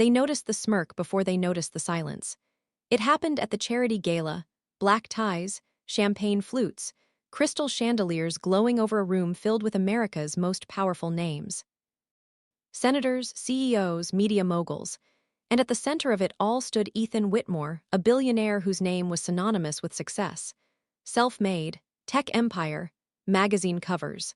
They noticed the smirk before they noticed the silence. It happened at the charity gala: black ties, champagne flutes, crystal chandeliers glowing over a room filled with America's most powerful names. Senators, CEOs, media moguls. And at the center of it all stood Ethan Whitmore, a billionaire whose name was synonymous with success. Self-made, tech empire, magazine covers.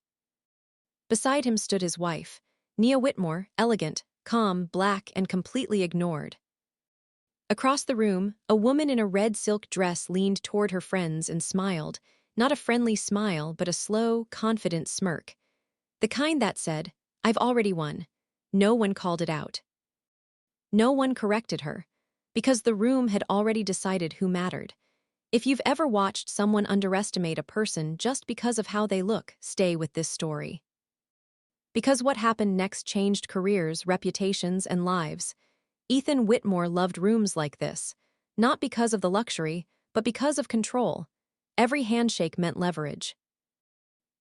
Beside him stood his wife, Nia Whitmore, elegant, calm, black, and completely ignored. Across the room, a woman in a red silk dress leaned toward her friends and smiled, not a friendly smile but a slow, confident smirk. The kind that said, "I've already won." No one called it out. No one corrected her, because the room had already decided who mattered. If you've ever watched someone underestimate a person just because of how they look, stay with this story. Because what happened next changed careers, reputations, and lives. Ethan Whitmore loved rooms like this, not because of the luxury, but because of control. Every handshake meant leverage.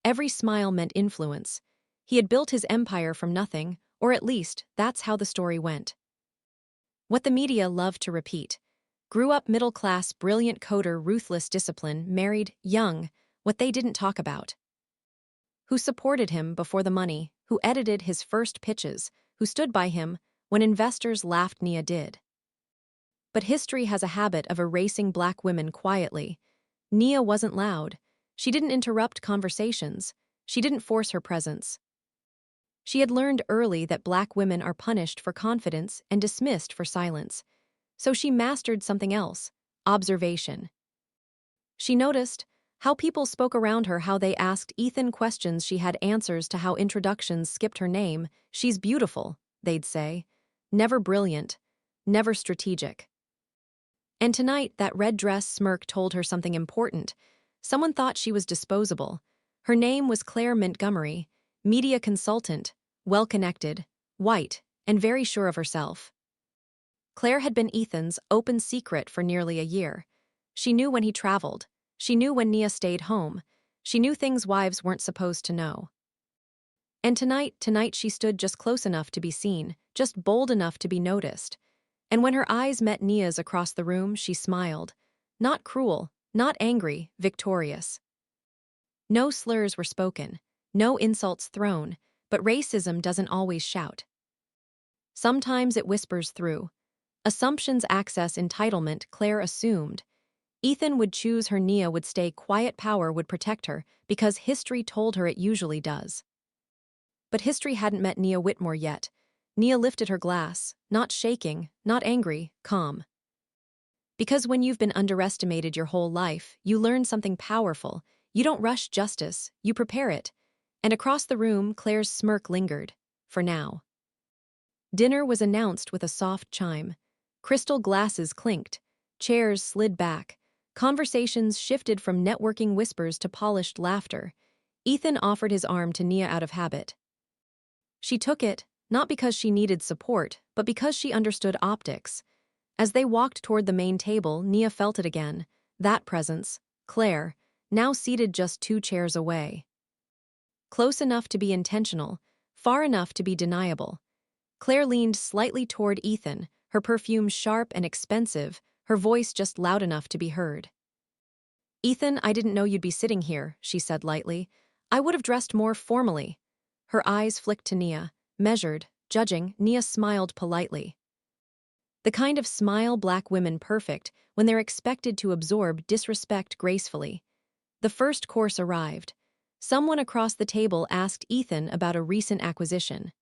Every smile meant influence. He had built his empire from nothing, or at least, that's how the story went. What the media loved to repeat. Grew up middle-class, brilliant coder, ruthless discipline, married, young, what they didn't talk about. Who supported him before the money, who edited his first pitches, who stood by him when investors laughed. Nia did. But history has a habit of erasing black women quietly. Nia wasn't loud. She didn't interrupt conversations. She didn't force her presence. She had learned early that black women are punished for confidence and dismissed for silence. So she mastered something else: observation. She noticed how people spoke around her, how they asked Ethan questions she had answers to, how introductions skipped her name. "She's beautiful," they'd say. Never brilliant, never strategic. And tonight, that red dress smirk told her something important. Someone thought she was disposable. Her name was Claire Montgomery, media consultant, well-connected, white, and very sure of herself. Claire had been Ethan's open secret for nearly a year. She knew when he traveled. She knew when Nia stayed home. She knew things wives weren't supposed to know. And tonight she stood just close enough to be seen, just bold enough to be noticed. And when her eyes met Nia's across the room, she smiled. Not cruel, not angry, victorious. No slurs were spoken, no insults thrown, but racism doesn't always shout. Sometimes it whispers through. Assumptions access entitlement. Claire assumed. Ethan would choose her, Nia would stay quiet, power would protect her, because history told her it usually does. But history hadn't met Nia Whitmore yet. Nia lifted her glass, not shaking, not angry, calm. Because when you've been underestimated your whole life, you learn something powerful. You don't rush justice, you prepare it. And across the room, Claire's smirk lingered. For now. Dinner was announced with a soft chime. Crystal glasses clinked. Chairs slid back. Conversations shifted from networking whispers to polished laughter. Ethan offered his arm to Nia out of habit. She took it, not because she needed support, but because she understood optics. As they walked toward the main table, Nia felt it again. That presence, Claire, now seated just 2 chairs away. Close enough to be intentional, far enough to be deniable. Claire leaned slightly toward Ethan, her perfume sharp and expensive, her voice just loud enough to be heard. "Ethan, I didn't know you'd be sitting here," she said lightly. "I would have dressed more formally." Her eyes flicked to Nia, measured, judging. Nia smiled politely. The kind of smile black women perfect when they're expected to absorb disrespect gracefully. The first course arrived. Someone across the table asked Ethan about a recent acquisition.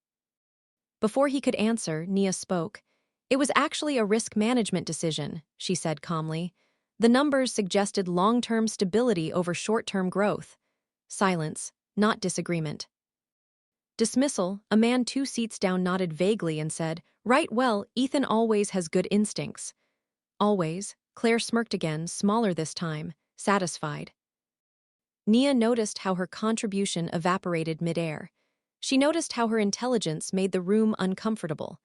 Before he could answer, Nia spoke. "It was actually a risk management decision," she said calmly. "The numbers suggested long-term stability over short-term growth." Silence, not disagreement. Dismissal. A man 2 seats down nodded vaguely and said, "Right, well, Ethan always has good instincts." "Always?" Claire smirked again, smaller this time, satisfied. Nia noticed how her contribution evaporated midair. She noticed how her intelligence made the room uncomfortable.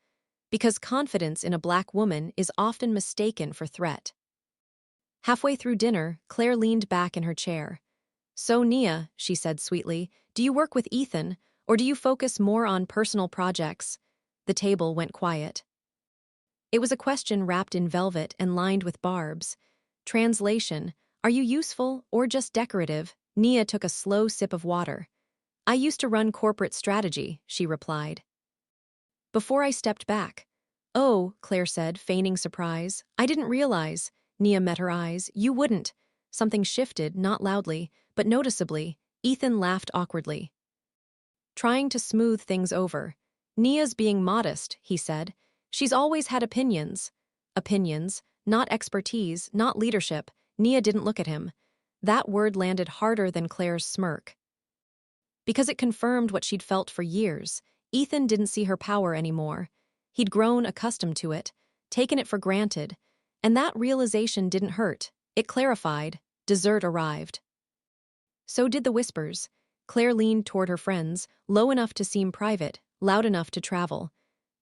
Because confidence in a black woman is often mistaken for threat. Halfway through dinner, Claire leaned back in her chair. "So Nia," she said sweetly, "do you work with Ethan, or do you focus more on personal projects?" The table went quiet. It was a question wrapped in velvet and lined with barbs. Translation: Are you useful or just decorative? Nia took a slow sip of water. I used to run corporate strategy, she replied. Before I stepped back. Oh, Claire said, feigning surprise. I didn't realize. Nia met her eyes. You wouldn't. Something shifted, not loudly, but noticeably. Ethan laughed awkwardly, trying to smooth things over. Nia's being modest, he said. She's always had opinions. Opinions, not expertise, not leadership. Nia didn't look at him. That word landed harder than Claire's smirk, because it confirmed what she'd felt for years. Ethan didn't see her power anymore. He'd grown accustomed to it, taken it for granted, and that realization didn't hurt. It clarified. Dessert arrived. So did the whispers. Claire leaned toward her friends, low enough to seem private, loud enough to travel.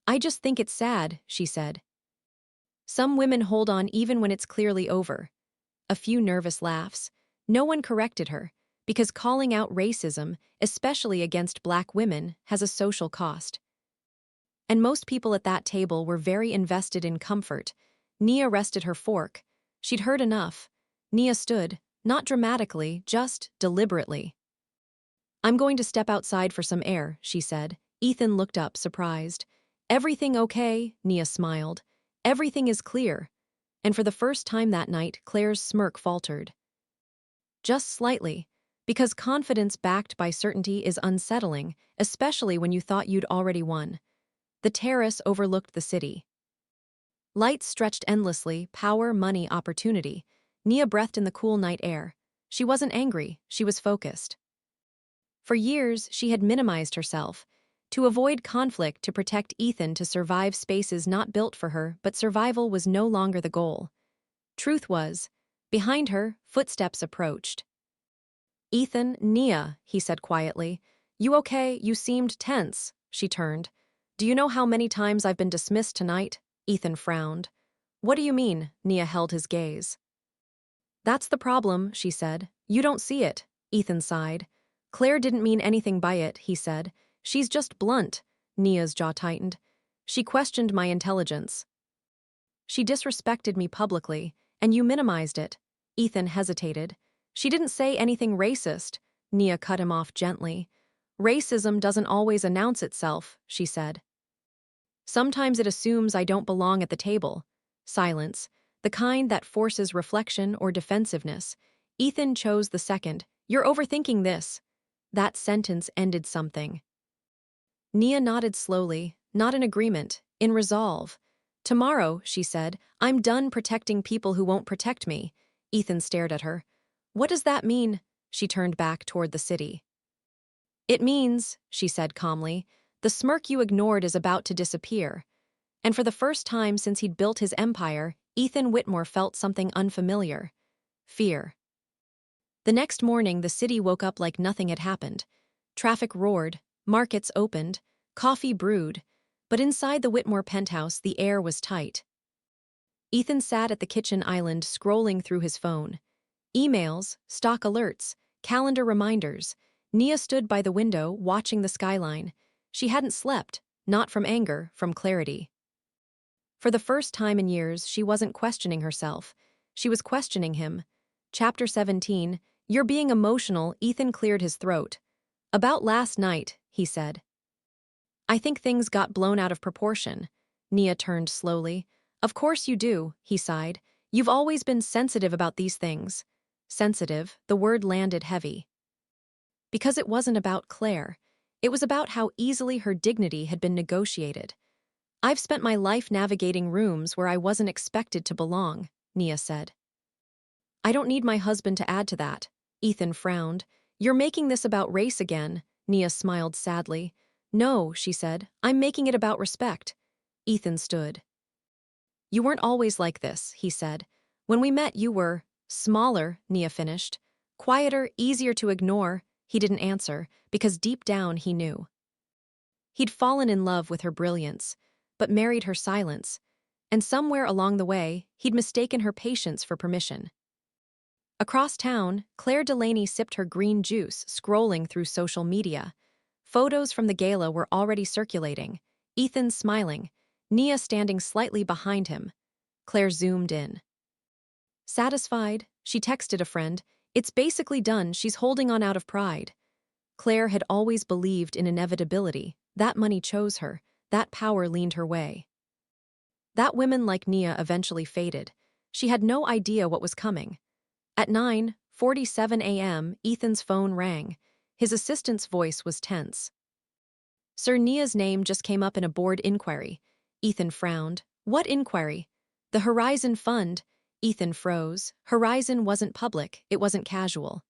I just think it's sad, she said. Some women hold on even when it's clearly over. A few nervous laughs. No one corrected her, because calling out racism, especially against Black women, has a social cost. And most people at that table were very invested in comfort. Nia rested her fork. She'd heard enough. Nia stood, not dramatically, just deliberately. I'm going to step outside for some air, she said. Ethan looked up, surprised. Everything okay? Nia smiled. Everything is clear. And for the first time that night, Claire's smirk faltered. Just slightly. Because confidence backed by certainty is unsettling, especially when you thought you'd already won. The terrace overlooked the city. Lights stretched endlessly, power, money, opportunity. Nia breathed in the cool night air. She wasn't angry, she was focused. For years, she had minimized herself. To avoid conflict, to protect Ethan, to survive spaces not built for her, but survival was no longer the goal. Truth was, behind her, footsteps approached. Ethan, Nia, he said quietly. You okay? You seemed tense. She turned. Do you know how many times I've been dismissed tonight? Ethan frowned. What do you mean? Nia held his gaze. That's the problem, she said. You don't see it. Ethan sighed. Claire didn't mean anything by it, he said. She's just blunt. Nia's jaw tightened. She questioned my intelligence. She disrespected me publicly, and you minimized it. Ethan hesitated. She didn't say anything racist. Nia cut him off gently. Racism doesn't always announce itself, she said. Sometimes it assumes I don't belong at the table. Silence, the kind that forces reflection or defensiveness. Ethan chose the second. You're overthinking this. That sentence ended something. Nia nodded slowly, not in agreement, in resolve. Tomorrow, she said, I'm done protecting people who won't protect me. Ethan stared at her. What does that mean? She turned back toward the city. It means, she said calmly, the smirk you ignored is about to disappear. And for the first time since he'd built his empire, Ethan Whitmore felt something unfamiliar. Fear. The next morning, the city woke up like nothing had happened. Traffic roared, markets opened, coffee brewed, but inside the Whitmore penthouse, the air was tight. Ethan sat at the kitchen island scrolling through his phone. Emails, stock alerts, calendar reminders. Nia stood by the window, watching the skyline. She hadn't slept, not from anger, from clarity. For the first time in years, she wasn't questioning herself. She was questioning him. Chapter 17, You're being emotional. Ethan cleared his throat. About last night, he said. I think things got blown out of proportion. Nia turned slowly. Of course you do, he sighed. You've always been sensitive about these things. Sensitive, the word landed heavy. Because it wasn't about Claire. It was about how easily her dignity had been negotiated. I've spent my life navigating rooms where I wasn't expected to belong, Nia said. I don't need my husband to add to that. Ethan frowned. You're making this about race again. Nia smiled sadly. No, she said. I'm making it about respect. Ethan stood. You weren't always like this, he said. When we met, you were smaller, Nia finished. Quieter, easier to ignore. He didn't answer, because deep down he knew. He'd fallen in love with her brilliance, but married her silence. And somewhere along the way, he'd mistaken her patience for permission. Across town, Claire Delaney sipped her green juice, scrolling through social media. Photos from the gala were already circulating. Ethan smiling. Nia standing slightly behind him. Claire zoomed in. Satisfied, she texted a friend, "It's basically done, she's holding on out of pride." Claire had always believed in inevitability. That money chose her. That power leaned her way. That women like Nia eventually faded. She had no idea what was coming. At 9:47 a.m., Ethan's phone rang. His assistant's voice was tense. "Sir, Nia's name just came up in a board inquiry." Ethan frowned. "What inquiry?" "The Horizon Fund." Ethan froze. Horizon wasn't public, it wasn't casual.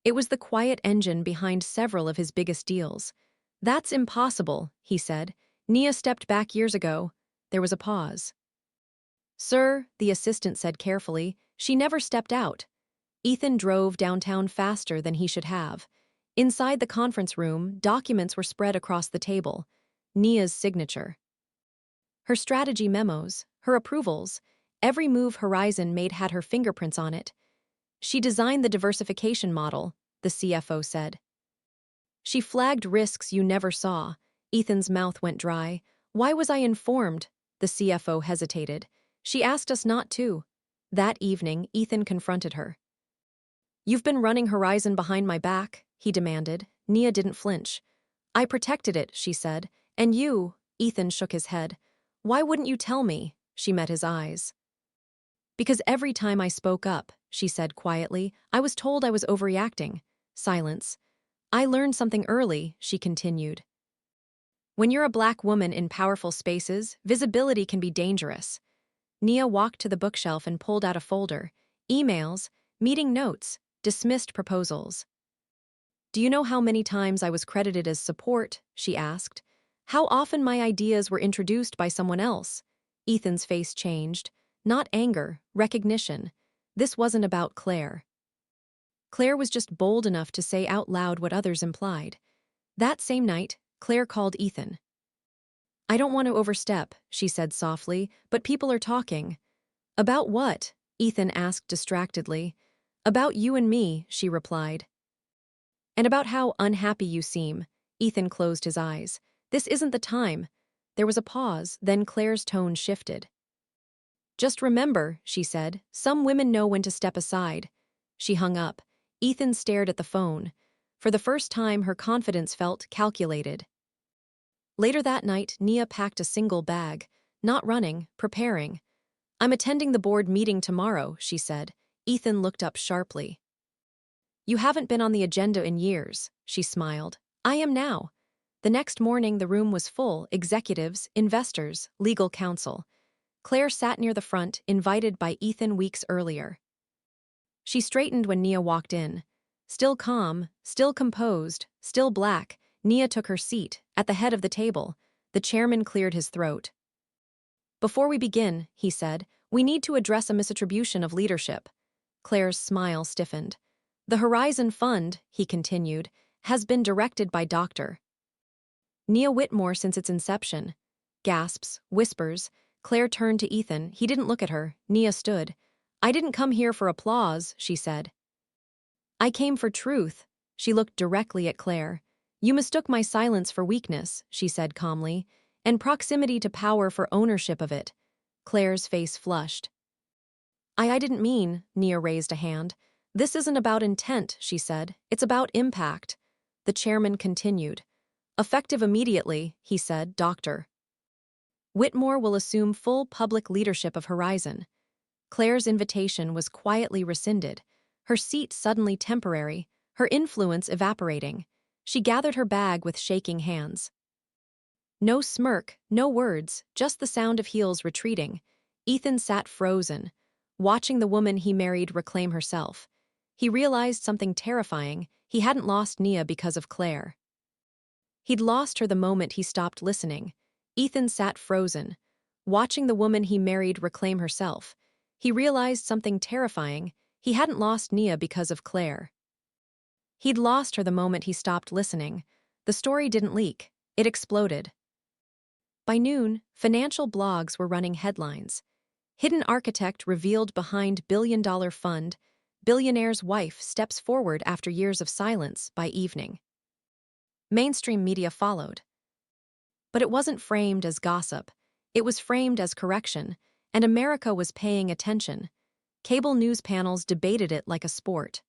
It was the quiet engine behind several of his biggest deals. "That's impossible," he said. "Nia stepped back years ago." There was a pause. "Sir," the assistant said carefully, "she never stepped out." Ethan drove downtown faster than he should have. Inside the conference room, documents were spread across the table. Nia's signature. Her strategy memos, her approvals, every move Horizon made had her fingerprints on it. "She designed the diversification model," the CFO said. "She flagged risks you never saw." Ethan's mouth went dry. "Why was I informed?" The CFO hesitated. "She asked us not to." That evening, Ethan confronted her. "You've been running Horizon behind my back," he demanded. Nia didn't flinch. "I protected it," she said. "And you?" Ethan shook his head. "Why wouldn't you tell me?" She met his eyes. "Because every time I spoke up," she said quietly, "I was told I was overreacting." Silence. "I learned something early," she continued. "When you're a Black woman in powerful spaces, visibility can be dangerous." Nia walked to the bookshelf and pulled out a folder. Emails, meeting notes, dismissed proposals. "Do you know how many times I was credited as support?" she asked. "How often my ideas were introduced by someone else?" Ethan's face changed. Not anger, recognition. This wasn't about Claire. Claire was just bold enough to say out loud what others implied. That same night, Claire called Ethan. "I don't want to overstep," she said softly, "but people are talking." "About what?" Ethan asked distractedly. "About you and me," she replied. "And about how unhappy you seem." Ethan closed his eyes. "This isn't the time." There was a pause, then Claire's tone shifted. "Just remember," she said, "some women know when to step aside." She hung up. Ethan stared at the phone. For the first time, her confidence felt calculated. Later that night, Nia packed a single bag. Not running, preparing. "I'm attending the board meeting tomorrow," she said. Ethan looked up sharply. "You haven't been on the agenda in years," she smiled. "I am now." The next morning, the room was full: executives, investors, legal counsel. Claire sat near the front, invited by Ethan weeks earlier. She straightened when Nia walked in. Still calm, still composed, still black, Nia took her seat, at the head of the table. The chairman cleared his throat. "Before we begin," he said, "we need to address a misattribution of leadership." Claire's smile stiffened. "The Horizon Fund," he continued, "has been directed by Dr. Nia Whitmore since its inception." Gasps, whispers. Claire turned to Ethan. He didn't look at her. Nia stood. "I didn't come here for applause," she said. "I came for truth." She looked directly at Claire. "You mistook my silence for weakness," she said calmly, "and proximity to power for ownership of it." Claire's face flushed. I didn't mean," Nia raised a hand. "This isn't about intent," she said. "It's about impact." The chairman continued. "Effective immediately," he said, "Dr. Whitmore will assume full public leadership of Horizon." Claire's invitation was quietly rescinded, her seat suddenly temporary, her influence evaporating. She gathered her bag with shaking hands. No smirk, no words, just the sound of heels retreating. Ethan sat frozen, watching the woman he married reclaim herself. He realized something terrifying: he hadn't lost Nia because of Claire. He'd lost her the moment he stopped listening. Ethan sat frozen, watching the woman he married reclaim herself. He realized something terrifying: he hadn't lost Nia because of Claire. He'd lost her the moment he stopped listening. The story didn't leak, it exploded. By noon, financial blogs were running headlines. Hidden architect revealed behind billion-dollar fund, billionaire's wife steps forward after years of silence. By evening, mainstream media followed. But it wasn't framed as gossip. It was framed as correction, and America was paying attention. Cable news panels debated it like a sport.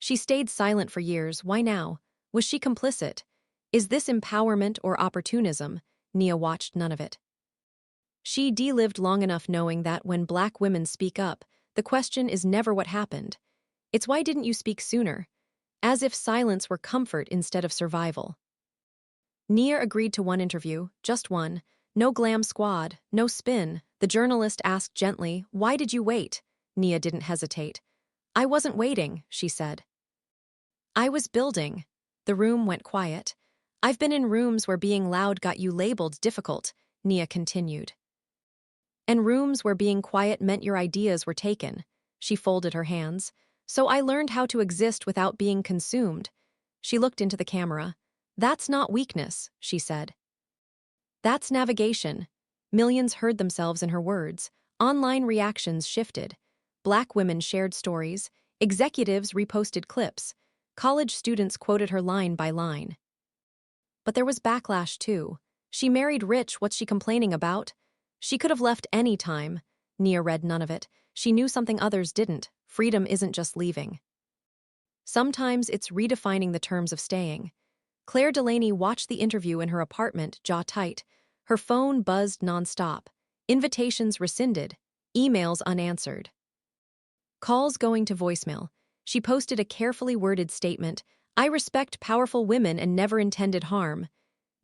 She stayed silent for years. Why now? Was she complicit? Is this empowerment or opportunism? Nia watched none of it. She lived long enough knowing that when Black women speak up, the question is never what happened. It's why didn't you speak sooner? As if silence were comfort instead of survival. Nia agreed to one interview, just one. No glam squad, no spin. The journalist asked gently, "Why did you wait?" Nia didn't hesitate. "I wasn't waiting," she said. "I was building." The room went quiet. "I've been in rooms where being loud got you labeled difficult," Nia continued. "And rooms where being quiet meant your ideas were taken." She folded her hands. "So I learned how to exist without being consumed." She looked into the camera. "That's not weakness," she said. "That's navigation." Millions heard themselves in her words. Online reactions shifted. Black women shared stories. Executives reposted clips. College students quoted her line by line. But there was backlash, too. She married rich, what's she complaining about? She could have left any time. Nia read none of it. She knew something others didn't. Freedom isn't just leaving. Sometimes it's redefining the terms of staying. Claire Delaney watched the interview in her apartment, jaw tight. Her phone buzzed nonstop. Invitations rescinded. Emails unanswered. Calls going to voicemail. She posted a carefully worded statement. "I respect powerful women and never intended harm."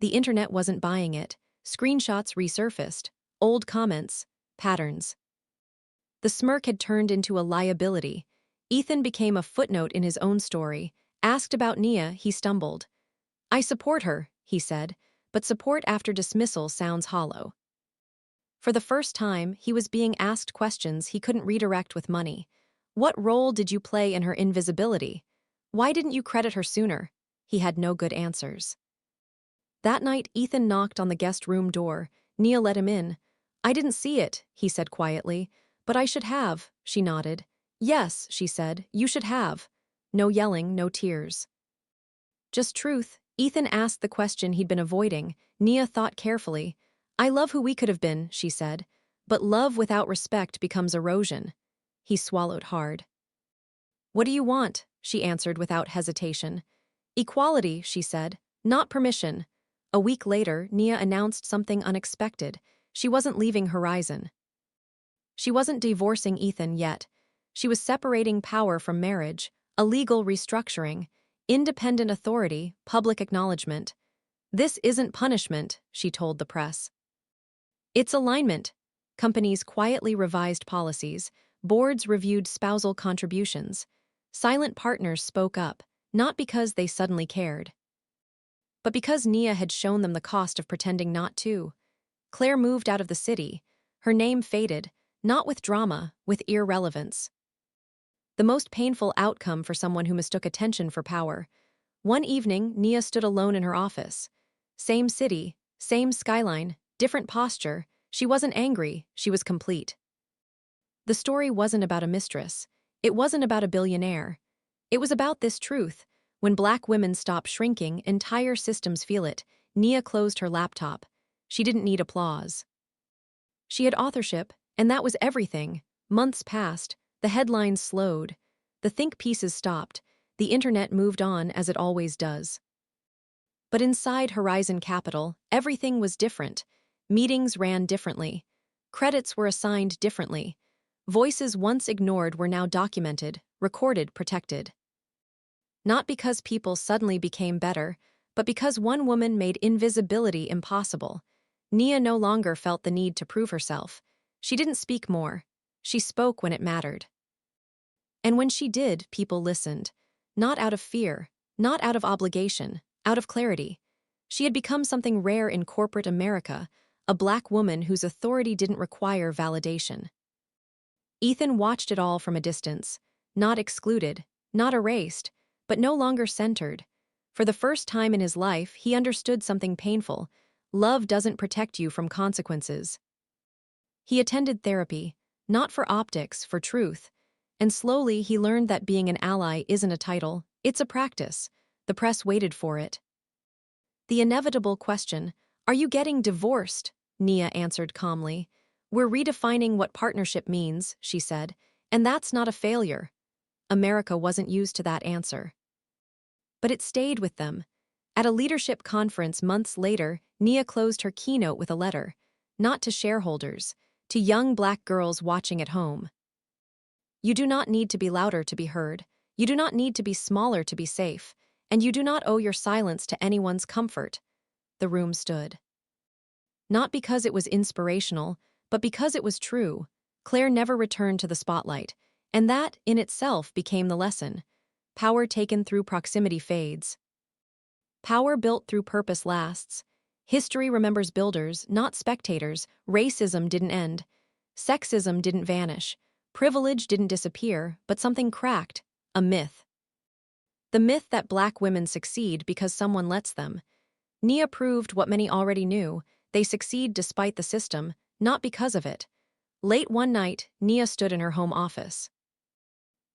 The internet wasn't buying it. Screenshots resurfaced. Old comments. Patterns. The smirk had turned into a liability. Ethan became a footnote in his own story. Asked about Nia, he stumbled. "I support her," he said, but support after dismissal sounds hollow. For the first time, he was being asked questions he couldn't redirect with money. What role did you play in her invisibility? Why didn't you credit her sooner? He had no good answers. That night, Ethan knocked on the guest room door. Nia let him in. "I didn't see it," he said quietly. "But I should have," she nodded. "Yes," she said, "you should have." No yelling, no tears. Just truth. Ethan asked the question he'd been avoiding. Nia thought carefully. "I love who we could have been," she said. "But love without respect becomes erosion." He swallowed hard. "What do you want?" she answered without hesitation. "Equality," she said, "not permission." A week later, Nia announced something unexpected. She wasn't leaving Horizon. She wasn't divorcing Ethan yet. She was separating power from marriage, a legal restructuring, independent authority, public acknowledgement. "This isn't punishment," she told the press. "It's alignment." Companies quietly revised policies. Boards reviewed spousal contributions. Silent partners spoke up, not because they suddenly cared, but because Nia had shown them the cost of pretending not to. Claire moved out of the city. Her name faded, not with drama, with irrelevance. The most painful outcome for someone who mistook attention for power. One evening, Nia stood alone in her office. Same city, same skyline, different posture. She wasn't angry, she was complete. The story wasn't about a mistress. It wasn't about a billionaire. It was about this truth. When Black women stop shrinking, entire systems feel it. Nia closed her laptop. She didn't need applause. She had authorship, and that was everything. Months passed. The headlines slowed. The think pieces stopped. The internet moved on as it always does. But inside Horizon Capital, everything was different. Meetings ran differently. Credits were assigned differently. Voices once ignored were now documented, recorded, protected. Not because people suddenly became better, but because one woman made invisibility impossible. Nia no longer felt the need to prove herself. She didn't speak more. She spoke when it mattered. And when she did, people listened. Not out of fear, not out of obligation, out of clarity. She had become something rare in corporate America, a Black woman whose authority didn't require validation. Ethan watched it all from a distance, not excluded, not erased, but no longer centered. For the first time in his life, he understood something painful. Love doesn't protect you from consequences. He attended therapy, not for optics, for truth. And slowly he learned that being an ally isn't a title, it's a practice. The press waited for it. The inevitable question, "Are you getting divorced?" Nia answered calmly. We're redefining what partnership means, she said, and that's not a failure. America wasn't used to that answer. But it stayed with them. At a leadership conference months later, Nia closed her keynote with a letter, not to shareholders, to young Black girls watching at home. You do not need to be louder to be heard. You do not need to be smaller to be safe. And you do not owe your silence to anyone's comfort. The room stood. Not because it was inspirational, but because it was true. Claire never returned to the spotlight, and that, in itself, became the lesson. Power taken through proximity fades. Power built through purpose lasts. History remembers builders, not spectators. Racism didn't end. Sexism didn't vanish. Privilege didn't disappear, but something cracked. A myth. The myth that Black women succeed because someone lets them. Nia proved what many already knew. They succeed despite the system, not because of it. Late one night, Nia stood in her home office.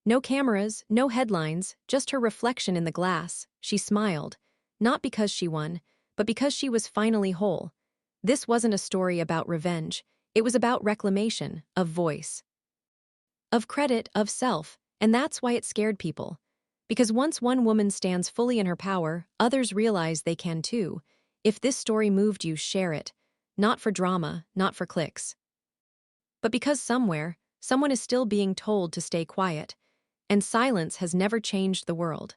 No cameras, no headlines, just her reflection in the glass. She smiled. Not because she won, but because she was finally whole. This wasn't a story about revenge. It was about reclamation, of voice, of credit, of self, and that's why it scared people. Because once one woman stands fully in her power, others realize they can too. If this story moved you, share it. Not for drama, not for clicks. But because somewhere, someone is still being told to stay quiet. And silence has never changed the world.